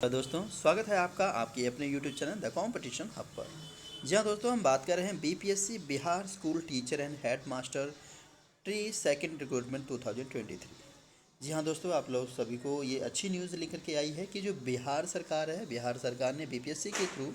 दोस्तों, स्वागत है आपका आपके अपने YouTube channel the competition hub पर। जी हाँ दोस्तों, हम बात कर रहे हैं BPSC Bihar school teacher and head master tree second recruitment 2023। जी हाँ दोस्तों, आप लोग सभी को ये अच्छी न्यूज़ लेकर के आई है कि जो बिहार सरकार है, बिहार सरकार ने बीपीएससी के थ्रू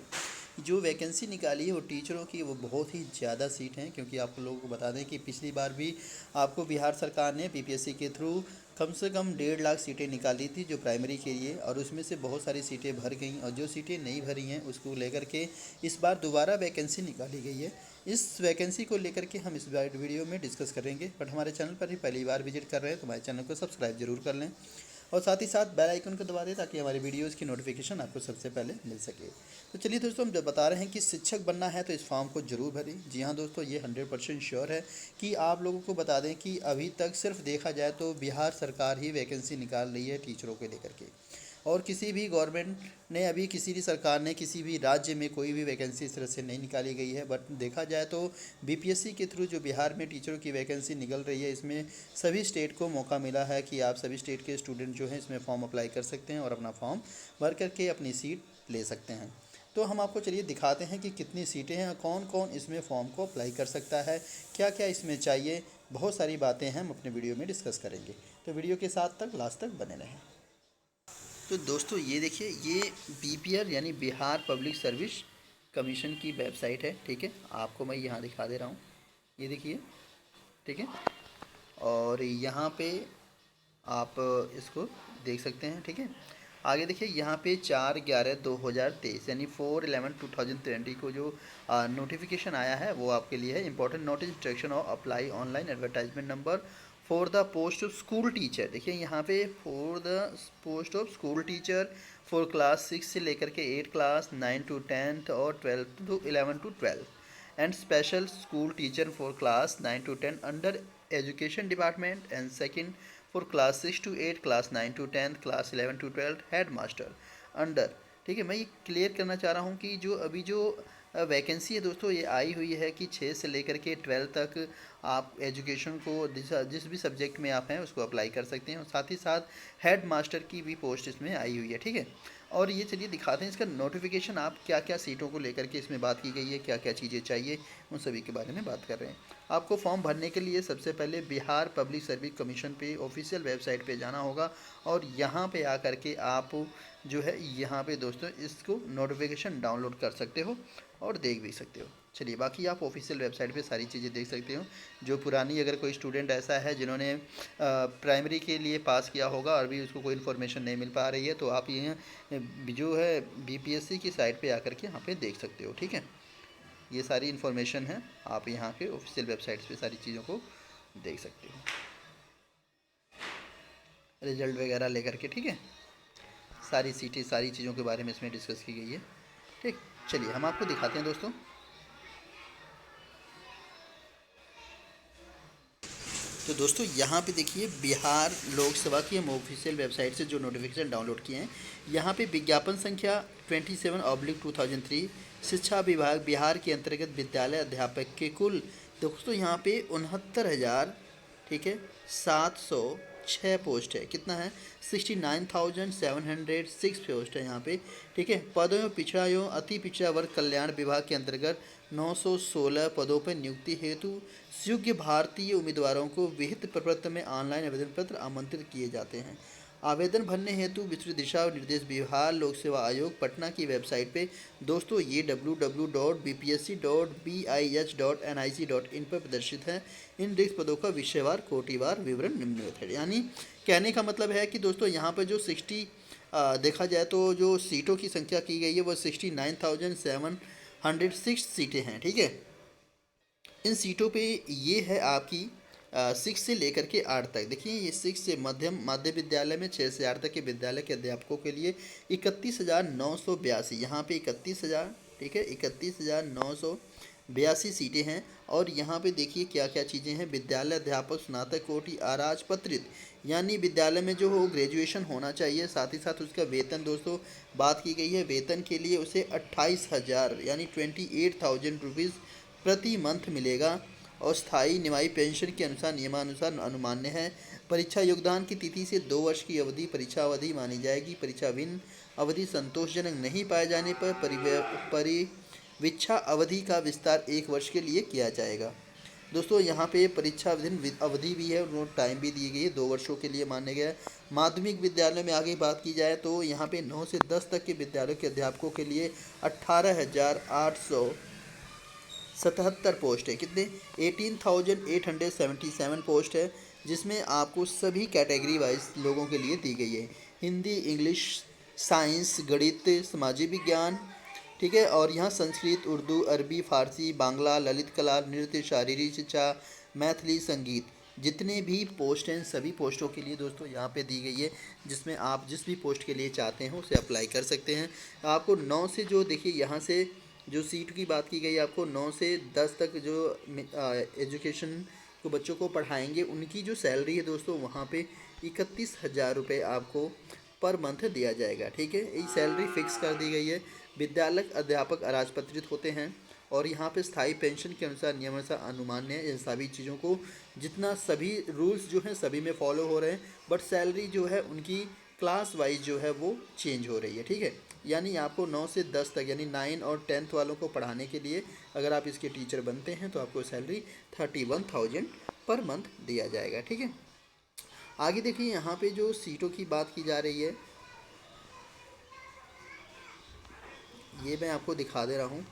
जो वैकेंसी निकाली है वो टीचरों की वो बहुत ही ज़्यादा सीट हैं। क्योंकि आप लोगों को बता दें कि पिछली बार भी आपको बिहार सरकार ने बीपीएससी के थ्रू कम से कम 1.5 लाख सीटें निकाली थी जो प्राइमरी के लिए, और उसमें से बहुत सारी सीटें भर गई और जो सीटें नहीं भरी हैं उसको लेकर के इस बार दोबारा वैकेंसी निकाली गई है। इस वैकेंसी को लेकर के हम इस वीडियो में डिस्कस करेंगे। बट हमारे चैनल पर ही पहली बार विजिट कर रहे हैं तो हमारे चैनल को सब्सक्राइब जरूर कर लें और साथ ही साथ बेल आइकन को दबा दें ताकि हमारे वीडियोज़ की नोटिफिकेशन आपको सबसे पहले मिल सके। तो चलिए दोस्तों, हम जब बता रहे हैं कि शिक्षक बनना है तो इस फॉर्म को जरूर भरें। जी हाँ दोस्तों, ये 100% श्योर है कि आप लोगों को बता दें कि अभी तक सिर्फ देखा जाए तो बिहार सरकार ही वैकेंसी निकाल रही है टीचरों को लेकर के, और किसी भी गवर्नमेंट ने अभी किसी भी सरकार ने किसी भी राज्य में कोई भी वैकेंसी इस तरह से नहीं निकाली गई है। बट देखा जाए तो बीपीएससी के थ्रू जो बिहार में टीचरों की वैकेंसी निकल रही है, इसमें सभी स्टेट को मौका मिला है कि आप सभी स्टेट के स्टूडेंट जो हैं इसमें फॉर्म अप्लाई कर सकते हैं और अपना फॉर्म भर करके अपनी सीट ले सकते हैं। तो हम आपको चलिए दिखाते हैं कि कितनी सीटें हैं, कौन कौन इसमें फॉर्म को अप्लाई कर सकता है, क्या क्या इसमें चाहिए। बहुत सारी बातें हम अपने वीडियो में डिस्कस करेंगे, तो वीडियो के साथ तक लास्ट तक बने रहें। तो दोस्तों ये देखिए, ये बीपीआर यानी बिहार पब्लिक सर्विस कमीशन की वेबसाइट है। ठीक है, आपको मैं यहाँ दिखा दे रहा हूँ, ये देखिए। ठीक है, और यहाँ पे आप इसको देख सकते हैं। ठीक है, आगे देखिए यहाँ पे 4/11/2023 यानी 4/11/2020 को जो नोटिफिकेशन आया है वो आपके लिए है। Important notice instruction of apply online advertisement number for the post of school teacher. देखिए यहाँ पे for the post of school teacher for class 6 से लेकर के 8 क्लास, 9 to 10 और 12 to 11 to 12 and special school teacher for class 9 to 10 under education department and second for class 6 to 8, class 9 to 10, class 11 to 12 head master under. ठीक है, मैं ये clear करना चाह रहा हूँ कि जो अभी जो वैकेंसी है दोस्तों, ये आई हुई है कि 6 से लेकर के 12 तक आप एजुकेशन को जिस भी सब्जेक्ट में आप हैं उसको अप्लाई कर सकते हैं, और साथ ही साथ हेड मास्टर की भी पोस्ट इसमें आई हुई है। ठीक है, और ये चलिए दिखाते हैं इसका नोटिफिकेशन, आप क्या क्या सीटों को लेकर के इसमें बात की गई है, क्या क्या चीज़ें चाहिए, उन सभी के बारे में बात कर रहे हैं। आपको फॉर्म भरने के लिए सबसे पहले बिहार पब्लिक सर्विस कमीशन पे ऑफिशियल वेबसाइट पे जाना होगा, और यहाँ पे आकर के आप जो है यहाँ पे दोस्तों इसको नोटिफिकेशन डाउनलोड कर सकते हो और देख भी सकते हो। चलिए, बाकी आप ऑफिशियल वेबसाइट पे सारी चीज़ें देख सकते हो। जो पुरानी अगर कोई स्टूडेंट ऐसा है जिन्होंने प्राइमरी के लिए पास किया होगा और भी उसको कोई इन्फॉर्मेशन नहीं मिल पा रही है, तो आप ये जो है बीपीएससी की साइट पे आकर के यहाँ पे देख सकते हो। ठीक है, ये सारी इन्फॉर्मेशन है, आप यहाँ के ऑफिशियल वेबसाइट्स पे सारी चीज़ों को देख सकते हो, रिजल्ट वगैरह लेकर के। ठीक है, सारी सीटें सारी चीज़ों के बारे में इसमें डिस्कस की गई है। ठीक, चलिए हम आपको दिखाते हैं दोस्तों। तो दोस्तों यहाँ पे देखिए, बिहार लोक सेवा की हम ऑफिशियल वेबसाइट से जो नोटिफिकेशन डाउनलोड किए हैं, यहाँ पे विज्ञापन संख्या 27/2003 शिक्षा विभाग बिहार के अंतर्गत विद्यालय अध्यापक के कुल दोस्तों यहाँ पे 69,000, ठीक है, 706 पोस्ट है। कितना है? 69,706 पोस्ट है यहाँ पे। ठीक है, पदों में पिछड़ा एवं अति पिछड़ा वर्ग कल्याण विभाग के अंतर्गत 916 पदों पर नियुक्ति हेतु योग्य भारतीय उम्मीदवारों को विहित प्रपत्र में ऑनलाइन आवेदन पत्र आमंत्रित किए जाते हैं। आवेदन भरने हेतु विस्तृत दिशा और निर्देश बिहार लोक सेवा आयोग पटना की वेबसाइट पे दोस्तों ये www.bpsc.bih.nic.in पर प्रदर्शित है। इन रिक्त पदों का विषयवार कोटिवार विवरण निम्नलिखित है। यानी कहने का मतलब है कि दोस्तों यहाँ पर जो 60 देखा जाए तो जो सीटों की संख्या की गई है वो 69,706 सीटें हैं। ठीक है, इन सीटों पे ये है आपकी 6 से लेकर के 8 तक। देखिए, ये 6 से मध्य विद्यालय में 6 से 8 तक के विद्यालय के अध्यापकों के लिए 31,982, यहाँ पे 31,000, ठीक है, 31,982 सीटें हैं। और यहाँ पे देखिए क्या क्या चीज़ें हैं। विद्यालय अध्यापक स्नातक कोटि अराजपत्रित, यानी विद्यालय में जो हो ग्रेजुएशन होना चाहिए। साथ ही साथ उसका वेतन दोस्तों बात की गई है, वेतन के लिए उसे 28,000 यानी 28,000 रुपीज़ प्रति मंथ मिलेगा, और स्थायी निमाई पेंशन के अनुसार नियमानुसार अनुमान्य है। परीक्षा योगदान की तिथि से 2 वर्ष की अवधि परीक्षा अवधि मानी जाएगी। परीक्षा भिन्न अवधि संतोषजनक नहीं पाए जाने पर परिवीक्षा अवधि का विस्तार 1 वर्ष के लिए किया जाएगा। दोस्तों यहाँ पे परीक्षा अवधि भी है और टाइम भी दी गई है, 2 वर्षों के लिए मान्य गया है। माध्यमिक विद्यालय में आगे बात की जाए तो यहाँ पे 9 से 10 तक के विद्यालयों के अध्यापकों के लिए 18,877 पोस्ट है। कितने? 18,877 पोस्ट है, जिसमें आपको सभी कैटेगरी वाइज लोगों के लिए दी गई है। हिंदी, इंग्लिश, साइंस, गणित, सामाजिक विज्ञान, ठीक है। और यहाँ संस्कृत, उर्दू, अरबी, फारसी, बांग्ला, ललित कला, नृत्य, शारीरिक शिक्षा, मैथिली, संगीत, जितने भी पोस्ट हैं सभी पोस्टों के लिए दोस्तों यहाँ पे दी गई है, जिसमें आप जिस भी पोस्ट के लिए चाहते हैं उसे अप्लाई कर सकते हैं। आपको 9 से जो देखिए यहाँ से जो सीट की बात की गई, आपको 9 से 10 तक जो एजुकेशन को बच्चों को पढ़ाएंगे उनकी जो सैलरी है दोस्तों वहाँ पे 31,000 रुपये आपको पर मंथ दिया जाएगा। ठीक है, ये सैलरी फिक्स कर दी गई है। विद्यालय अध्यापक अराजपत्रित होते हैं और यहाँ पे स्थायी पेंशन के अनुसार नियमानुसार अनुमान्य इन सभी चीज़ों को जितना सभी रूल्स जो हैं सभी में फॉलो हो रहे हैं, बट सैलरी जो है उनकी क्लास वाइज जो है वो चेंज हो रही है। ठीक है, यानी आपको 9 से 10 तक यानी 9 और 10th वालों को पढ़ाने के लिए अगर आप इसके टीचर बनते हैं तो आपको सैलरी 31,000 पर मंथ दिया जाएगा। ठीक है, आगे देखिए यहाँ पे जो सीटों की बात की जा रही है ये मैं आपको दिखा दे रहा हूँ।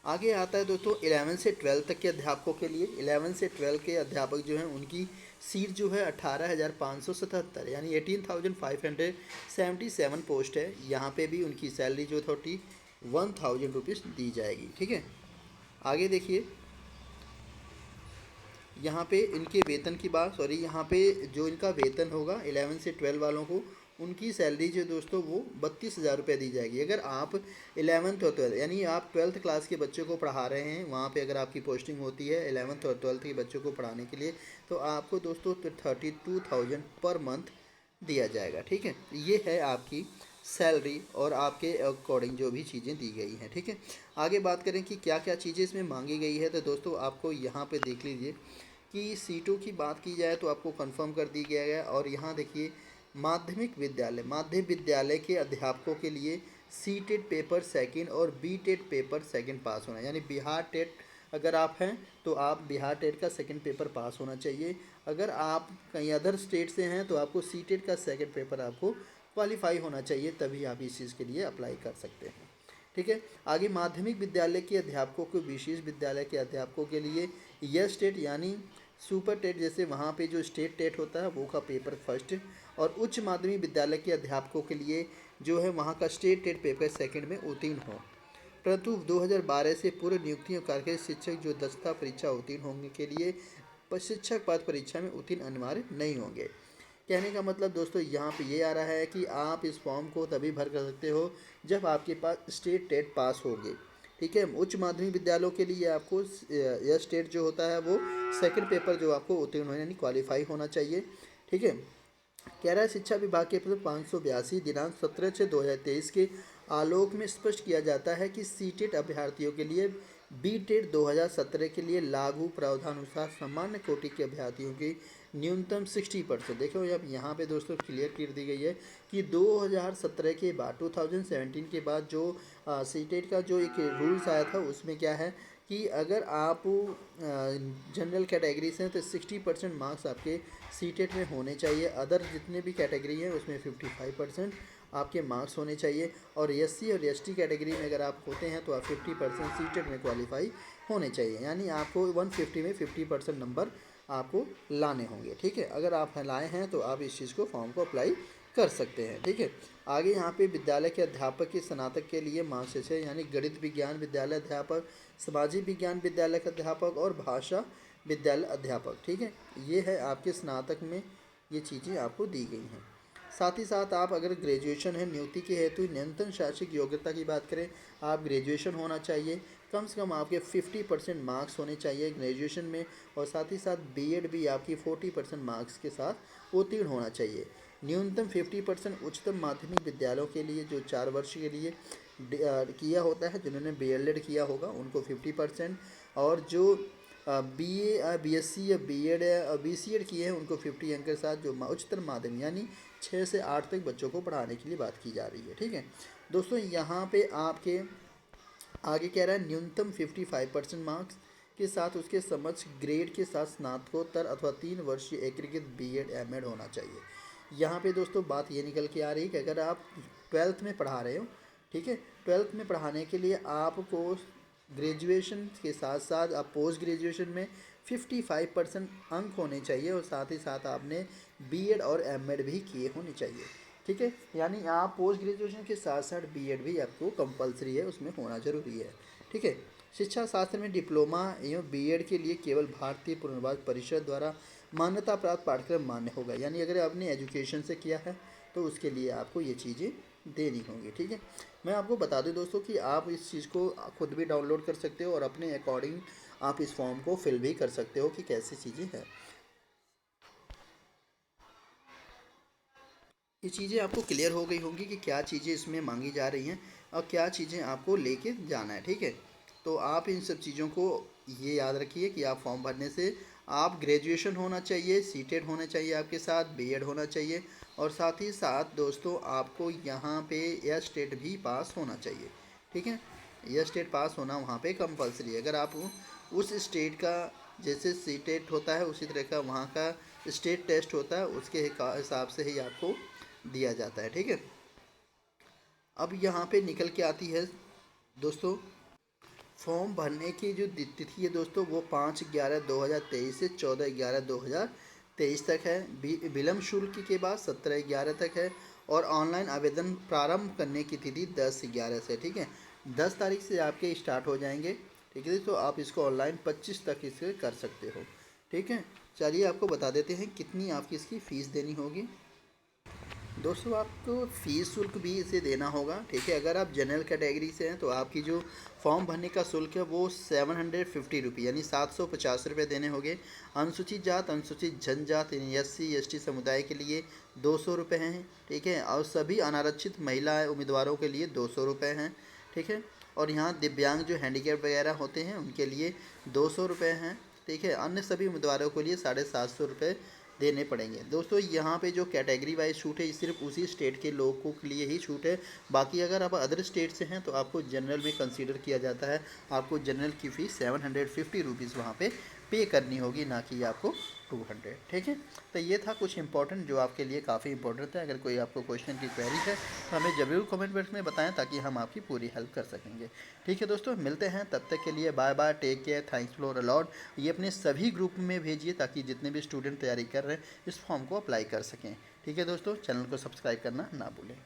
आगे आता है दोस्तों 11 से 12 तक के अध्यापकों के लिए। 11 से 12 के अध्यापक जो हैं उनकी सीट जो है 18,577 यानी 18,577 पोस्ट है। यहाँ पे भी उनकी सैलरी जो 31,000 रुपीज़ दी जाएगी। ठीक है, आगे देखिए यहाँ पे इनके वेतन की बात, सॉरी यहाँ पे जो इनका वेतन होगा 11 से 12 वालों को उनकी सैलरी जो दोस्तों वो 32,000 रुपये दी जाएगी। अगर आप 11th और 12th यानी आप 12th क्लास के बच्चों को पढ़ा रहे हैं वहाँ पे अगर आपकी पोस्टिंग होती है 11th और 12th के बच्चों को पढ़ाने के लिए तो आपको दोस्तों 32,000 पर मंथ दिया जाएगा। ठीक है, ये है आपकी सैलरी और आपके अकॉर्डिंग जो भी चीज़ें दी गई हैं। ठीक है, आगे बात करें कि क्या क्या चीज़ें इसमें मांगी गई है तो दोस्तों आपको यहाँ पे देख लीजिए कि सीटों की बात की जाए तो आपको कंफर्म कर दी गया है। और यहाँ देखिए माध्य विद्यालय के अध्यापकों के लिए सी टेट पेपर सेकंड और B TET paper second pass होना, यानी बिहार टेट अगर आप हैं तो आप बिहार टेट का सेकंड पेपर पास होना चाहिए। अगर आप कहीं अदर स्टेट से हैं तो आपको सी टेट का सेकंड पेपर आपको क्वालिफाई होना चाहिए, तभी आप इस चीज़ के लिए अप्लाई कर सकते हैं। ठीक है, आगे माध्यमिक विद्यालय के अध्यापकों को विशेष विद्यालय के अध्यापकों के लिए यस टेट यानी सुपर टेट जैसे वहाँ पे जो स्टेट टेट होता है वो का पेपर फर्स्ट, और उच्च माध्यमिक विद्यालय के अध्यापकों के लिए जो है वहाँ का स्टेट टेट पेपर सेकंड में उत्तीर्ण हो। परंतु 2012 से पूर्व नियुक्तियों कार्यकारी शिक्षक जो दक्षता परीक्षा उत्तीर्ण होने के लिए शिक्षक पद परीक्षा में उत्तीर्ण अनिवार्य नहीं होंगे। कहने का मतलब दोस्तों यहाँ पे ये आ रहा है कि आप इस फॉर्म को तभी भर कर सकते हो जब आपके पास स्टेट टेट पास होगे। ठीक है, उच्च माध्यमिक विद्यालयों के लिए आपको यह स्टेट जो होता है वो सेकंड पेपर जो आपको उत्तीर्ण होना यानी क्वालिफाई होना चाहिए। ठीक है, कह रहा है शिक्षा विभाग के पत्र 582 दिनांक 17/6/2023 के आलोक में स्पष्ट किया जाता है कि सी टेट अभ्यर्थियों के लिए बी टेट 2017 के लिए लागू प्रावधानुसार सामान्य कोटि के अभ्यर्थियों की न्यूनतम 60%। देखो अब यहाँ पे दोस्तों क्लियर कर दी गई है कि 2017 के बाद 2017 के बाद जो सी टेट का जो एक रूल्स आया था उसमें क्या है कि अगर आप जनरल कैटेगरी से हैं तो 60% मार्क्स आपके सी टेट में होने चाहिए। अदर जितने भी कैटेगरी हैं उसमें 55% आपके मार्क्स होने चाहिए। और एससी और एसटी कैटेगरी में अगर आप होते हैं तो आप 50% सी टेट में क्वालिफाई होने चाहिए, यानी आपको 150 में 50% नंबर आपको लाने होंगे। ठीक है, अगर आप लाए हैं तो आप इस चीज़ को फॉर्म को अप्लाई कर सकते हैं। ठीक है, आगे यहाँ पे विद्यालय के अध्यापक के स्नातक के लिए मार्क्स है यानी गणित विज्ञान विद्यालय अध्यापक, सामाजिक विज्ञान विद्यालय का अध्यापक और भाषा विद्यालय अध्यापक। ठीक है, ये है आपके स्नातक में ये चीज़ें आपको दी गई हैं। साथ ही साथ आप अगर ग्रेजुएशन है नियुक्ति के हेतु न्यूनतम शैक्षिक योग्यता की बात करें आप ग्रेजुएशन होना चाहिए, कम से कम आपके 50% मार्क्स होने चाहिए ग्रेजुएशन में, और साथ ही साथ बीएड भी आपकी 40% मार्क्स के साथ उत्तीर्ण होना चाहिए। न्यूनतम 50% उच्चतम माध्यमिक विद्यालयों के लिए जो 4 वर्ष के लिए किया होता है, जिन्होंने बीएलएड किया होगा उनको 50%, और जो बीए बीएससी या बीएड या बीसीएड किए हैं उनको 50 अंक के साथ, जो उच्चतर माध्यमिक यानी 6 से 8 तक बच्चों को पढ़ाने के लिए बात की जा रही है। ठीक है दोस्तों, यहाँ पे आपके आगे कह रहा है न्यूनतम 55% मार्क्स के साथ उसके समक्ष ग्रेड के साथ स्नातकोत्तर अथवा 3 वर्षीय एकीकृत बीएड एमएड होना चाहिए। यहाँ पे दोस्तों बात ये निकल के आ रही है कि अगर आप 12th में पढ़ा रहे हो, ठीक है, 12th में पढ़ाने के लिए आपको ग्रेजुएशन के साथ साथ आप पोस्ट ग्रेजुएशन में 55% अंक होने चाहिए और साथ ही साथ आपने बीएड और एमएड भी किए होने चाहिए। ठीक है, यानी आप पोस्ट ग्रेजुएशन के साथ साथ बीएड भी आपको कंपलसरी है, उसमें होना ज़रूरी है। ठीक है, शिक्षा शास्त्र में डिप्लोमा एवं बीएड के लिए केवल भारतीय पुनर्वास परिषद द्वारा मान्यता प्राप्त पाठ्यक्रम मान्य होगा। यानी अगर आपने एजुकेशन से किया है तो उसके लिए आपको ये चीज़ें देनी होंगी। ठीक है, मैं आपको बता दूं दोस्तों कि आप इस चीज़ को खुद भी डाउनलोड कर सकते हो और अपने अकॉर्डिंग आप इस फॉर्म को फिल भी कर सकते हो कि कैसी चीज़ें हैं। ये चीज़ें आपको क्लियर हो गई होंगी कि क्या चीज़ें इसमें मांगी जा रही हैं और क्या चीज़ें आपको लेके जाना है। ठीक है, तो आप इन सब चीज़ों को ये याद रखिए कि आप फॉर्म भरने से आप ग्रेजुएशन होना चाहिए, सीटेड होना चाहिए, आपके साथ बीएड होना चाहिए और साथ ही साथ दोस्तों आपको यहाँ पे एयर स्टेट भी पास होना चाहिए। ठीक है, एयर स्टेट पास होना वहाँ पे कंपलसरी है। अगर आप उस स्टेट का जैसे सीटेट होता है उसी तरह का वहाँ का स्टेट टेस्ट होता है, उसके हिसाब से ही आपको दिया जाता है। ठीक है, अब यहाँ पे निकल के आती है दोस्तों फॉर्म भरने की जो तिथि है दोस्तों वो 5/11/2023 से 14/11/2023 तक है। विलम्ब शुल्क के बाद 17/11 तक है और ऑनलाइन आवेदन प्रारंभ करने की तिथि 10/11 से। ठीक है, 10 तारीख से आपके स्टार्ट हो जाएंगे। ठीक है, तो आप इसको ऑनलाइन 25 तक इसे कर सकते हो। ठीक है, चलिए आपको बता देते हैं कितनी आपकी इसकी फ़ीस देनी होगी। दोस्तों आपको फ़ीस शुल्क भी इसे देना होगा। ठीक है, अगर आप जनरल कैटेगरी से हैं तो आपकी जो फॉर्म भरने का शुल्क है वो 750 रुपये यानी 750 रुपये देने होंगे। अनुसूचित जात अनुसूचित जनजात SC ST समुदाय के लिए 200 रुपये हैं। ठीक है, और सभी अनारक्षित महिला उम्मीदवारों के लिए 200 रुपये हैं। ठीक है, और यहाँ दिव्यांग जो हैंडीकैप वगैरह होते हैं उनके लिए 200 रुपये हैं। ठीक है, अन्य सभी उम्मीदवारों के लिए 750 रुपये देने पड़ेंगे। दोस्तों यहाँ पे जो कैटेगरी वाइज छूट है सिर्फ उसी स्टेट के लोगों के लिए ही छूट है। बाकी अगर आप अदर स्टेट से हैं तो आपको जनरल में कंसीडर किया जाता है। आपको जनरल की फ़ीस 750 रुपीज़ वहाँ पे करनी होगी, ना कि आपको 200। ठीक है, तो ये था कुछ इंपॉर्टेंट जो आपके लिए काफ़ी इंपॉर्टेंट है। अगर कोई आपको क्वेश्चन की क्वेरी है तो हमें ज़रूर कमेंट बॉक्स में बताएं ताकि हम आपकी पूरी हेल्प कर सकेंगे। ठीक है दोस्तों, मिलते हैं, तब तक के लिए bye bye, take care, thanks for a lot. ये अपने सभी ग्रुप में भेजिए ताकि जितने भी स्टूडेंट तैयारी कर रहे हैं इस फॉर्म को अप्लाई कर सकें। ठीक है दोस्तों, चैनल को सब्सक्राइब करना ना भूलें।